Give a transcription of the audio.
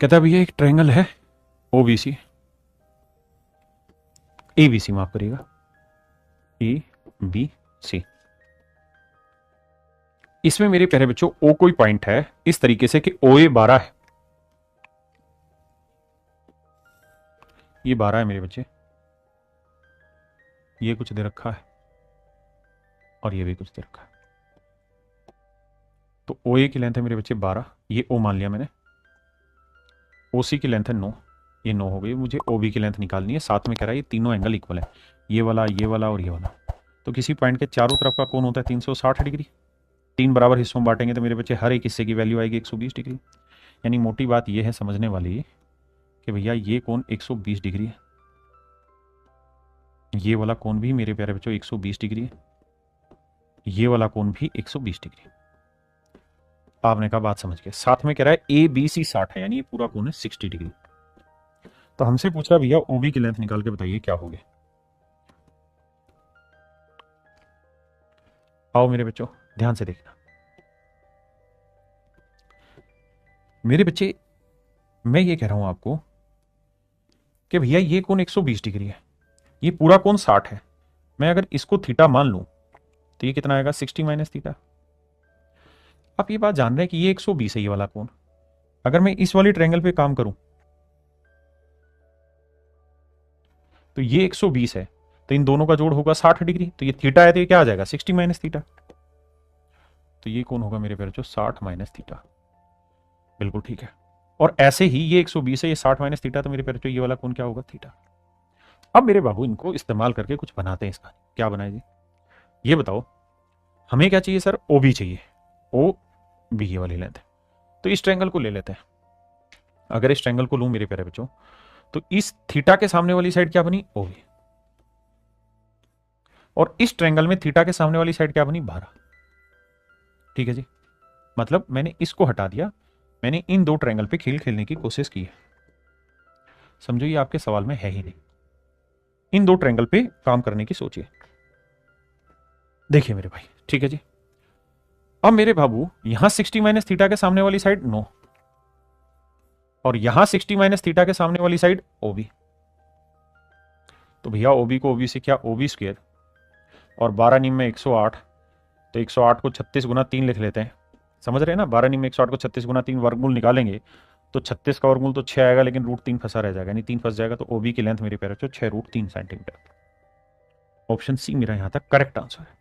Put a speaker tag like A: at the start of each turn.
A: कहता है भैया एक ट्रायंगल है ओबीसी, एबीसी माफ करिएगा, ए बी सी। इसमें मेरे प्यारे बच्चों ओ कोई पॉइंट है इस तरीके से कि ओ ए 12 है, ये 12 है मेरे बच्चे, ये कुछ दे रखा है और ये भी कुछ दे रखा है। तो ओ ए की लेंथ है मेरे बच्चे 12, ये ओ मान लिया मैंने। ओ सी की लेंथ है 9, ये 9 हो गई। मुझे ओ बी की लेंथ निकालनी है, साथ में कह रहा है ये तीनों एंगल इक्वल है, ये वाला और ये वाला। तो किसी पॉइंट के चारों तरफ का कोण होता है 360 डिग्री। 3 बराबर हिस्सों में बांटेंगे तो मेरे बच्चे हर एक हिस्से की वैल्यू आएगी 120 डिग्री। यानी मोटी बात यह है समझने वाली कि भैया ये कोण 120 डिग्री है, ये वाला कोण भी मेरे प्यारे बच्चों 120 डिग्री है, ये वाला कोण भी 120 डिग्री। आपने कहा बात समझ गए। साथ में कह रहा है ए बी सी 60 है, यानी ये पूरा कोण है 60 डिग्री। तो हमसे पूछ रहा भैया ओबी की लेंथ निकाल के बताइए क्या होगी। आओ मेरे बच्चों ध्यान से देखना। मेरे बच्चे मैं ये कह रहा हूं आपको कि भैया ये कोण 120 डिग्री है, ये पूरा कोण 60 है। मैं अगर इसको थीटा मान लूं तो ये कितना आएगा 60 माइनस थीटा। आप ये बात जान रहे हैं कि ये 120 है ये वाला कोण। अगर मैं इस वाली ट्रायंगल पे काम करूं तो ये 120 है, तो इन दोनों का जोड़ होगा 60 डिग्री। तो ये थीटा है तो ये क्या आ जाएगा 60 माइनस थीटा। तो ये कौन होगा मेरे प्यारे बच्चों 60 माइनस थीटा। बिल्कुल ठीक है। और ऐसे ही ये 120 है, ये 60 माइनस थीटा, तो मेरे प्यारे बच्चों ये वाला कौन क्या होगा थीटा। अब मेरे बाबू इनको इस्तेमाल करके कुछ बनाते हैं इसका। क्या बनाए जी ये बताओ। हमें क्या चाहिए सर, ओ बी चाहिए, ओ बी ये वाली लेंथ है। तो इस ट्रायंगल को ले लेते हैं। अगर इस ट्रायंगल को लूं मेरे प्यारे बच्चों तो इस थीटा के सामने वाली साइड क्या बनी ओ बी, और इस ट्रायंगल में थीटा के सामने वाली साइड क्या बनी 12। ठीक है जी, मतलब मैंने इसको हटा दिया, मैंने इन दो ट्रायंगल पे खेल खेलने की कोशिश की है। समझो ये आपके सवाल में है ही नहीं। इन दो ट्रायंगल पे काम करने की सोचिए। देखिए मेरे भाई, ठीक है जी। अब मेरे बाबू यहां 60 माइनस थीटा के सामने वाली साइड 9 और यहां 60 माइनस थीटा के सामने वाली साइड ओबी। तो भैया ओबी को ओबी से क्या ओबी स्क्वायर और 12 नीम में 108, तो 108 को 36 गुना 3 लिख लेते हैं। समझ रहे हैं ना, 12 नीम में 108 को 36 गुना 3 वर्गमूल निकालेंगे तो 36 का वर्गमूल तो 6 आएगा, लेकिन रूट 3 फंसा रह जाएगा, यानी 3 फंस जाएगा। तो ओबी की लेंथ मेरे प्यारे बच्चों 6 रूट 3 सेंटीमीटर। ऑप्शन सी मेरा यहां तक करेक्ट आंसर है।